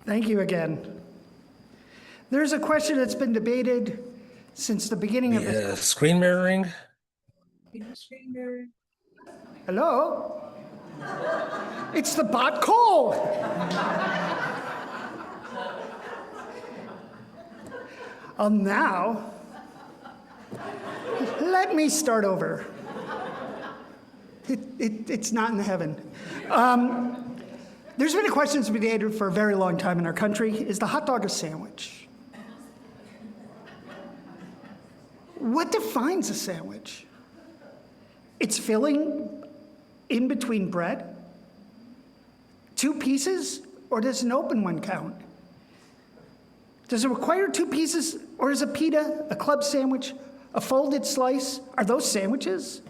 Thank you again. There's a question that's been debated since the beginning of the screen mirroring. Hello? It's the bot call. Now, let me start over. It's not in heaven. There's been a question that's been debated for a very long time in our country. Is the hot dog a sandwich? What defines a sandwich? It's filling in between bread? 2 pieces? Or does an open one count? Does it require 2 pieces? Or is a pita, a club sandwich, a folded slice? Are those sandwiches?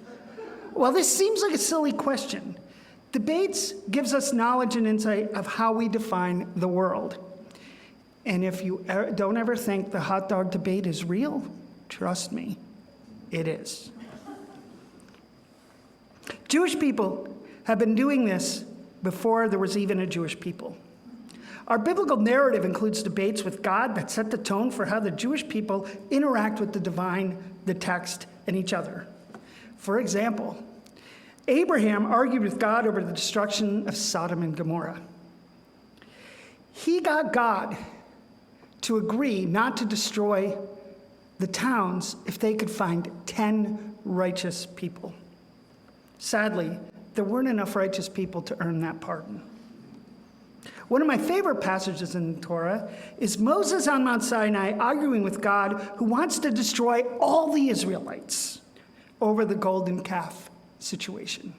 Well, this seems like a silly question. Debates gives us knowledge and insight of how we define the world. And if you don't ever think the hot dog debate is real, trust me, it is. Jewish people have been doing this before there was even a Jewish people. Our biblical narrative includes debates with God that set the tone for how the Jewish people interact with the divine, the text, and each other. For example, Abraham argued with God over the destruction of Sodom and Gomorrah. He got God to agree not to destroy the towns if they could find 10 righteous people. Sadly, there weren't enough righteous people to earn that pardon. One of my favorite passages in the Torah is Moses on Mount Sinai arguing with God, who wants to destroy all the Israelites over the golden calf situation.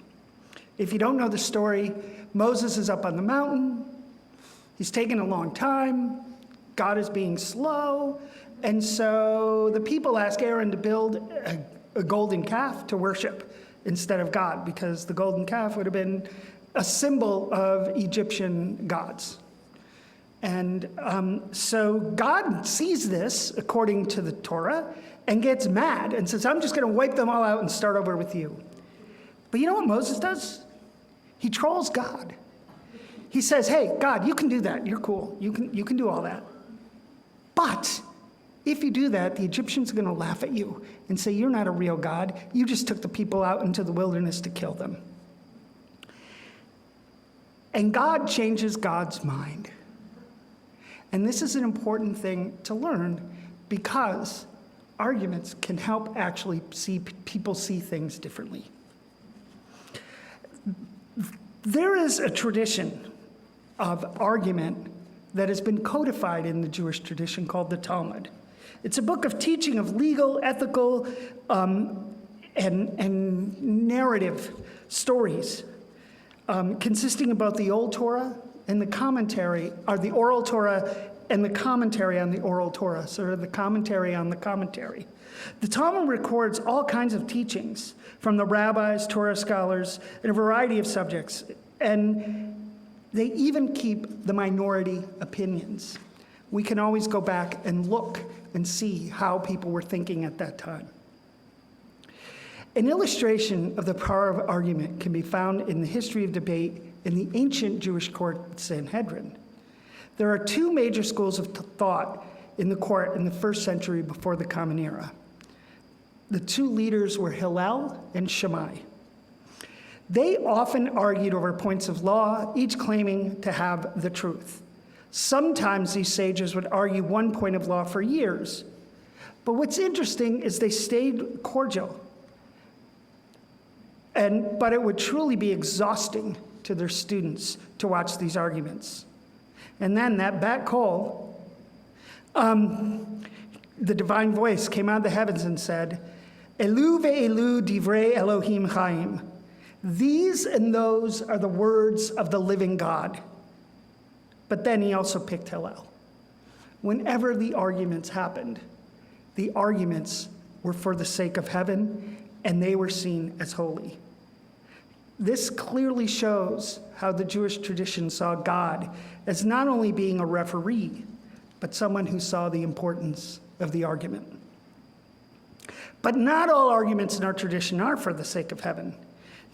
If you don't know the story, Moses is up on the mountain. He's taking a long time. God is being slow. And so the people ask Aaron to build a golden calf to worship instead of God, because the golden calf would have been a symbol of Egyptian gods. And so God sees this, according to the Torah, and gets mad and says, I'm just going to wipe them all out and start over with you. But you know what Moses does? He trolls God. He says, hey, God, you can do that. You're cool. You can do all that. But if you do that, the Egyptians are going to laugh at you and say, you're not a real God. You just took the people out into the wilderness to kill them. And God changes God's mind. And this is an important thing to learn, because arguments can help actually people see things differently. There is a tradition of argument that has been codified in the Jewish tradition called the Talmud. It's a book of teaching of legal, ethical, and narrative stories, consisting about the Old Torah and the commentary, or the Oral Torah and the commentary on the Oral Torah, sort of the commentary on the commentary. The Talmud records all kinds of teachings from the rabbis, Torah scholars, and a variety of subjects, and they even keep the minority opinions. We can always go back and look and see how people were thinking at that time. An illustration of the power of argument can be found in the history of debate in the ancient Jewish court Sanhedrin. There are 2 major schools of thought in the court in the 1st century before the Common Era. The 2 leaders were Hillel and Shammai. They often argued over points of law, each claiming to have the truth. Sometimes these sages would argue one point of law for years. But what's interesting is they stayed cordial. But it would truly be exhausting to their students to watch these arguments. And then that bat call, the divine voice came out of the heavens and said, Elu ve'elu divrei Elohim chaim. These and those are the words of the living God. But then he also picked Hillel. Whenever the arguments happened, the arguments were for the sake of heaven, and they were seen as holy. This clearly shows how the Jewish tradition saw God as not only being a referee, but someone who saw the importance of the argument. But not all arguments in our tradition are for the sake of heaven.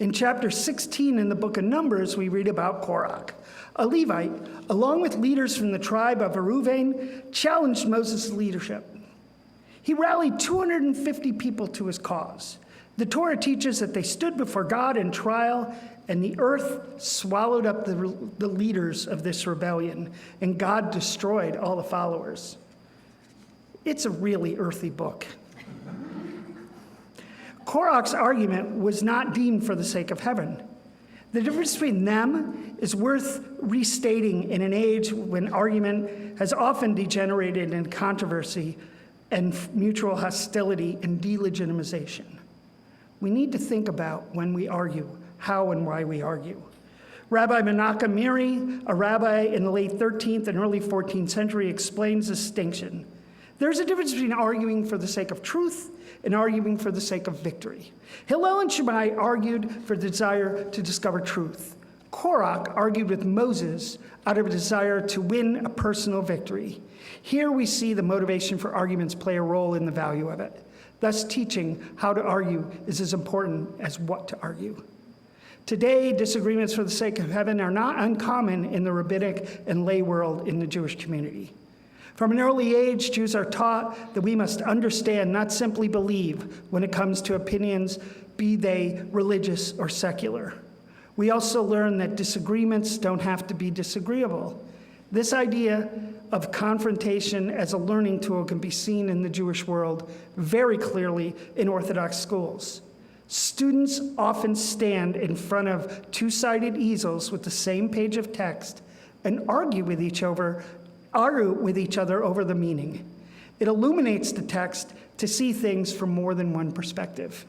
In chapter 16 in the book of Numbers, we read about Korach, a Levite, along with leaders from the tribe of Reuven, challenged Moses' leadership. He rallied 250 people to his cause. The Torah teaches that they stood before God in trial, and the earth swallowed up the leaders of this rebellion, and God destroyed all the followers. It's a really earthy book. Korach's argument was not deemed for the sake of heaven. The difference between them is worth restating in an age when argument has often degenerated in controversy and mutual hostility and delegitimization. We need to think about when we argue, how and why we argue. Rabbi Menachem Miri, a rabbi in the late 13th and early 14th century, explains this distinction. There's a difference between arguing for the sake of truth and arguing for the sake of victory. Hillel and Shammai argued for the desire to discover truth. Korach argued with Moses out of a desire to win a personal victory. Here we see the motivation for arguments play a role in the value of it. Thus, teaching how to argue is as important as what to argue. Today, disagreements for the sake of heaven are not uncommon in the rabbinic and lay world in the Jewish community. From an early age, Jews are taught that we must understand, not simply believe, when it comes to opinions, be they religious or secular. We also learn that disagreements don't have to be disagreeable. This idea of confrontation as a learning tool can be seen in the Jewish world very clearly in Orthodox schools. Students often stand in front of two-sided easels with the same page of text and argue with each other over the meaning. It illuminates the text to see things from more than one perspective.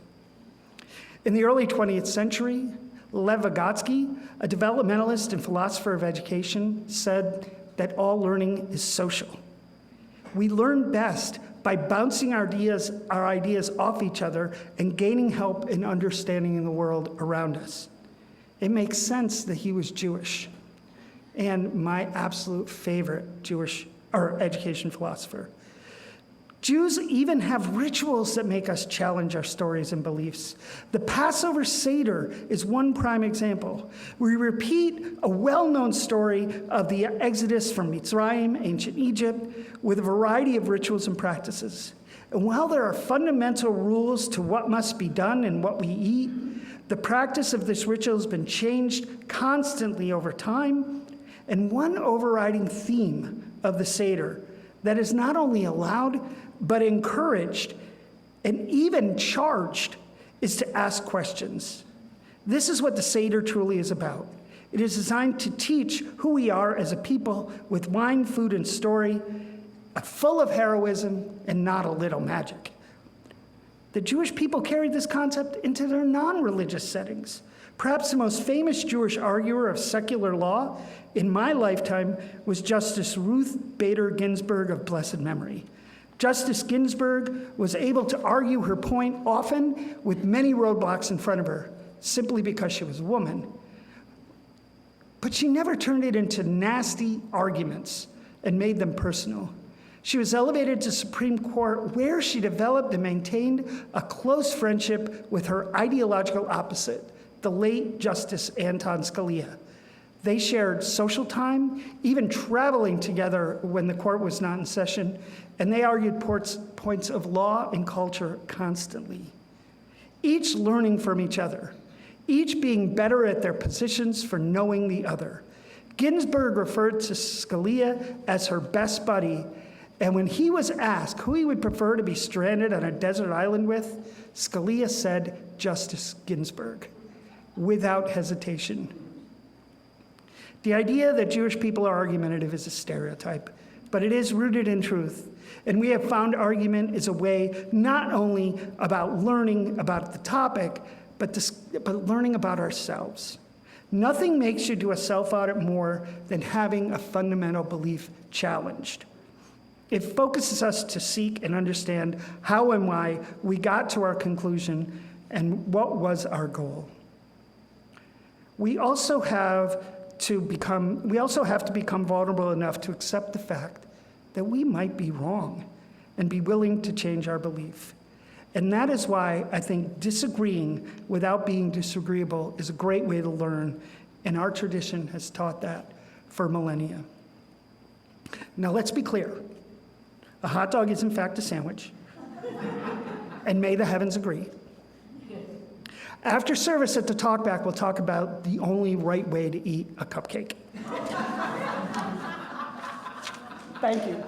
In the early 20th century, Lev Vygotsky, a developmentalist and philosopher of education, said that all learning is social. We learn best by bouncing our ideas off each other and gaining help in understanding the world around us. It makes sense that he was Jewish and my absolute favorite education philosopher. Jews even have rituals that make us challenge our stories and beliefs. The Passover Seder is one prime example. We repeat a well-known story of the Exodus from Mitzrayim, ancient Egypt, with a variety of rituals and practices. And while there are fundamental rules to what must be done and what we eat, the practice of this ritual has been changed constantly over time. And one overriding theme of the Seder that is not only allowed, but encouraged and even charged is to ask questions. This is what the Seder truly is about. It is designed to teach who we are as a people with wine, food, and story, full of heroism and not a little magic. The Jewish people carried this concept into their non-religious settings. Perhaps the most famous Jewish arguer of secular law in my lifetime was Justice Ruth Bader Ginsburg of blessed memory. Justice Ginsburg was able to argue her point often with many roadblocks in front of her, simply because she was a woman. But she never turned it into nasty arguments and made them personal. She was elevated to Supreme Court, where she developed and maintained a close friendship with her ideological opposite, the late Justice Anton Scalia. They shared social time, even traveling together when the court was not in session, and they argued points of law and culture constantly, each learning from each other, each being better at their positions for knowing the other. Ginsburg referred to Scalia as her best buddy, and when he was asked who he would prefer to be stranded on a desert island with, Scalia said Justice Ginsburg, without hesitation. The idea that Jewish people are argumentative is a stereotype, but it is rooted in truth. And we have found argument is a way not only about learning about the topic, but learning about ourselves. Nothing makes you do a self-audit more than having a fundamental belief challenged. It focuses us to seek and understand how and why we got to our conclusion and what was our goal. We also have to become vulnerable enough to accept the fact that we might be wrong and be willing to change our belief. And that is why I think disagreeing without being disagreeable is a great way to learn, and our tradition has taught that for millennia. Now let's be clear. A hot dog is in fact a sandwich, and may the heavens agree. After service at the talkback, we'll talk about the only right way to eat a cupcake. Thank you.